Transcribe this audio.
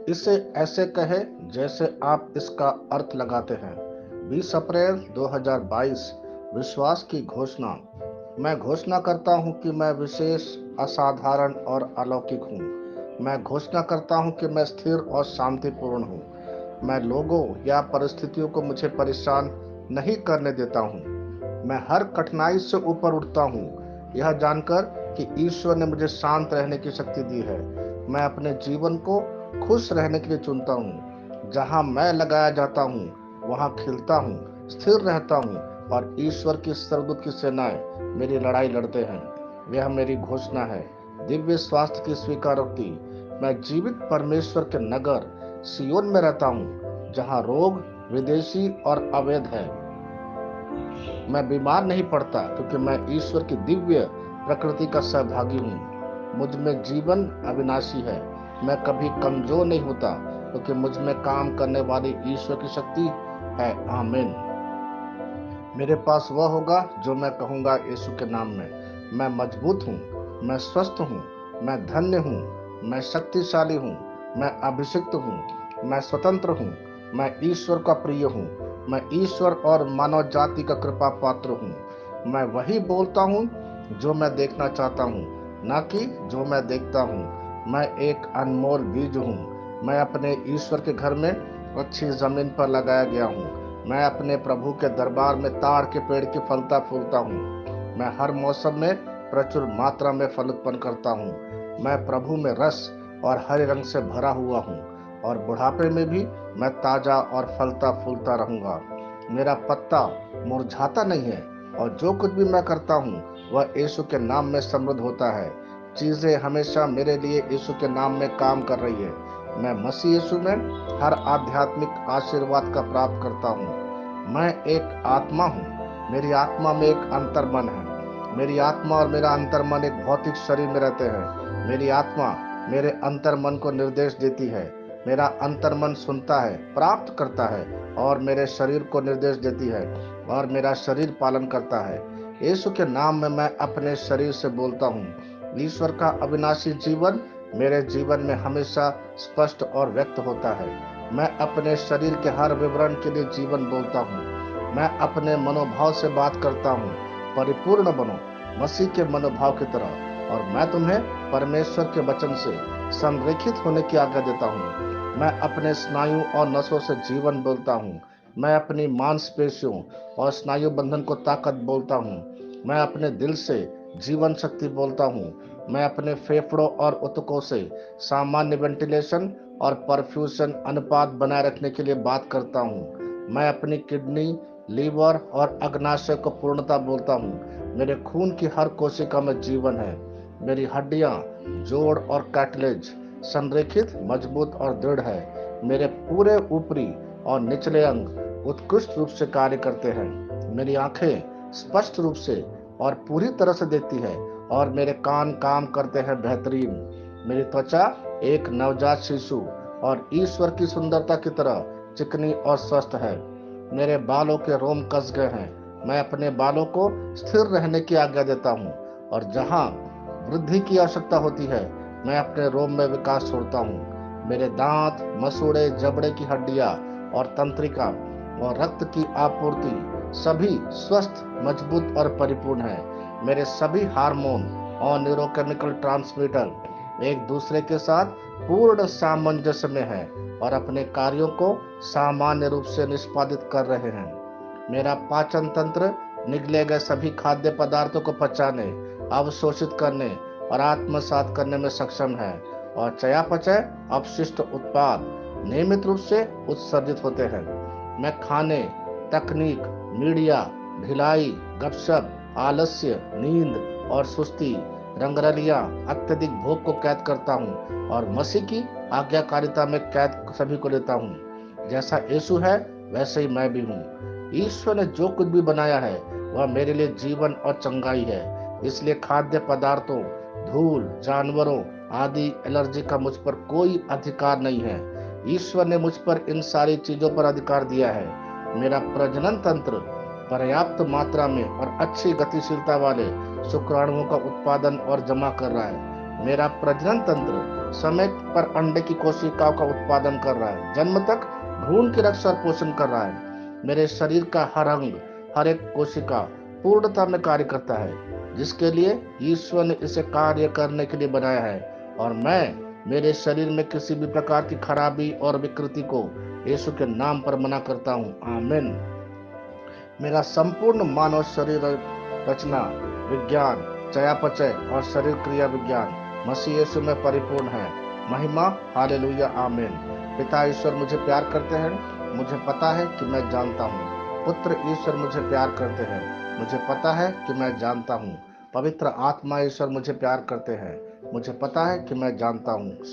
इसे ऐसे कहे जैसे आप इसका अर्थ लगाते हैं। 20 अप्रैल 2022। विश्वास की घोषणा। मैं घोषणा करता हूँ कि मैं विशेष, असाधारण और अलौकिक हूँ। मैं घोषणा करता हूँ कि मैं स्थिर और शांतिपूर्ण हूँ। मैं लोगों या परिस्थितियों को मुझे परेशान नहीं करने देता हूँ। मैं हर कठिनाई से ऊपर उठता हूँ, यह जानकर कि ईश्वर ने मुझे शांत रहने की शक्ति दी है। मैं अपने जीवन को खुश रहने के लिए चुनता हूँ। जहाँ मैं लगाया जाता हूँ, वहाँ खिलता हूँ, स्थिर रहता हूँ और ईश्वर की सर्वदूत की सेनाएं मेरी लड़ाई लड़ते हैं। यह मेरी घोषणा है। दिव्य स्वास्थ्य की स्वीकारोक्ति। मैं जीवित परमेश्वर के नगर सियोन में रहता हूँ, जहाँ रोग, विदेशी और अवैध है। मैं बीमार नहीं पड़ता क्योंकि मैं ईश्वर की दिव्य प्रकृति का सहभागी हूँ। मुझ में जीवन अविनाशी है। मैं कभी कमजोर नहीं होता क्योंकि मुझ में काम करने वाली ईश्वर की शक्ति है। आमीन। मेरे पास वह होगा जो मैं कहूंगा यीशु के नाम में। मैं मजबूत हूँ, मैं स्वस्थ हूँ, मैं धन्य हूँ, मैं शक्तिशाली हूँ, मैं अभिषिक्त हूँ, मैं स्वतंत्र हूँ, मैं ईश्वर का प्रिय हूँ, मैं ईश्वर और मानव जाति का कृपा पात्र हूँ। मैं वही बोलता हूँ जो मैं देखना चाहता हूँ, ना कि जो मैं देखता हूँ। मैं एक अनमोल बीज हूँ। मैं अपने ईश्वर के घर में अच्छी जमीन पर लगाया गया हूँ। मैं अपने प्रभु के दरबार में ताड़ के पेड़ की फलता फूलता हूँ। मैं हर मौसम में प्रचुर मात्रा में फल उत्पन्न करता हूँ। मैं प्रभु में रस और हरे रंग से भरा हुआ हूँ और बुढ़ापे में भी मैं ताजा और फलता फूलता रहूंगा। मेरा पत्ता मुरझाता नहीं है और जो कुछ भी मैं करता हूँ वह यीशु के नाम में समृद्ध होता है। चीजें हमेशा मेरे लिए यीशु के नाम में काम कर रही है। मैं मसीह यीशु में हर आध्यात्मिक आशीर्वाद का प्राप्त करता हूँ। मैं एक आत्मा हूँ। मेरी आत्मा में एक अंतर्मन है। मेरी आत्मा और मेरा अंतर्मन एक भौतिक शरीर में रहते हैं। मेरी आत्मा मेरे अंतर्मन को निर्देश देती है। मेरा अंतर्मन सुनता है, प्राप्त करता है और मेरे शरीर को निर्देश देती है और मेरा शरीर पालन करता है। यीशु के नाम में मैं अपने शरीर से बोलता हूँ। ईश्वर का अविनाशी जीवन मेरे जीवन में हमेशा स्पष्ट और व्यक्त होता है। मैं अपने शरीर के हर विवरण के लिए जीवन बोलता हूँ। मैं अपने मनोभाव से बात करता हूँ, परिपूर्ण बनो मसीह के मनोभाव की तरह। और मैं तुम्हें परमेश्वर के वचन से संरेखित होने की आज्ञा देता हूँ। मैं अपने स्नायु और नसों से जीवन बोलता हूँ। मैं अपनी मांसपेशियों और स्नायु बंधन को ताकत बोलता हूँ। मैं अपने दिल से जीवन शक्ति बोलता हूँ। मैं अपने फेफड़ों और ऊतकों से सामान्य वेंटिलेशन और परफ्यूजन अनुपात बनाए रखने के लिए बात करता हूँ। मैं अपनी किडनी, लीवर और अग्नाशय को पूर्णता बोलता हूँ। मेरे खून की हर कोशिका में जीवन है। मेरी हड्डियां, जोड़ और कैटलेज संरेखित, मजबूत और दृढ़ है। मेरे पूरे ऊपरी और निचले अंग उत्कृष्ट रूप से कार्य करते हैं। मेरी आंखें स्पष्ट रूप से और पूरी तरह से देखती है और मेरे कान काम करते हैं बेहतरीन। मेरी त्वचा एक नवजात शिशु और ईश्वर की सुंदरता की तरह चिकनी और स्वस्थ है। मेरे बालों के रोम कस गए हैं। मैं अपने बालों को स्थिर रहने की आज्ञा देता हूँ और जहाँ वृद्धि की आवश्यकता होती है मैं अपने रोम में विकास छोड़ता हूँ। मेरे दांत, मसूड़े, जबड़े की हड्डियां और तंत्रिका और रक्त की आपूर्ति सभी स्वस्थ, मजबूत और परिपूर्ण है। मेरे सभी हार्मोन और न्यूरोकेमिकल ट्रांसमीटर एक दूसरे के साथ पूर्ण सामंजस्य में है और अपने कार्यों को सामान्य रूप से निष्पादित कर रहे हैं। मेरा पाचन तंत्र निगले गए सभी खाद्य पदार्थों को पचाने, अवशोषित करने और आत्मसात करने में सक्षम है और चयापचय अपशिष्ट उत्पाद नियमित रूप से उत्सर्जित होते हैं। मैं खाने, तकनीक, मीडिया, ढिलाई, गपशप, आलस्य, नींद और सुस्ती, रंगरलियां, अत्यधिक भोग को कैद करता हूँ और मसीह की आज्ञाकारिता में कैद सभी को लेता हूँ। जैसा यीशु है वैसे ही मैं भी हूँ। ईश्वर ने जो कुछ भी बनाया है वह मेरे लिए जीवन और चंगाई है। इसलिए खाद्य पदार्थों, धूल, जानवरों आदि एलर्जी का मुझ पर कोई अधिकार नहीं है। ईश्वर ने मुझ पर इन सारी चीजों पर अधिकार दिया है। मेरा प्रजनन तंत्र पर्याप्त मात्रा में और अच्छी गतिशीलता वाले शुक्राणुओं का उत्पादन और जमा कर रहा है। मेरा प्रजनन तंत्र समय पर अंडे की कोशिकाओं का उत्पादन कर रहा है, जन्म तक भ्रूण की रक्षा और पोषण कर रहा है। मेरे शरीर का हर अंग, हर एक कोशिका पूर्णता में कार्य करता है, जिसके लिए ईश्वर ने इसे कार्य करने के लिए बनाया है। और मैं मेरे शरीर में किसी भी प्रकार की खराबी और विकृति को यीशु के नाम पर मना करता हूँ। आमीन। मेरा संपूर्ण मानव शरीर रचना विज्ञान, चयापचय और शरीर क्रिया विज्ञान मसीह यीशु में परिपूर्ण है। महिमा, हालेलुया, आमीन। पिता ईश्वर मुझे प्यार करते हैं, मुझे पता है कि मैं जानता हूँ। पुत्र ईश्वर मुझे प्यार करते हैं, मुझे पता है कि मैं जानता हूँ। पवित्र आत्मा ईश्वर मुझे प्यार करते हैं, मुझे पता है कि मैं जानता हूँ।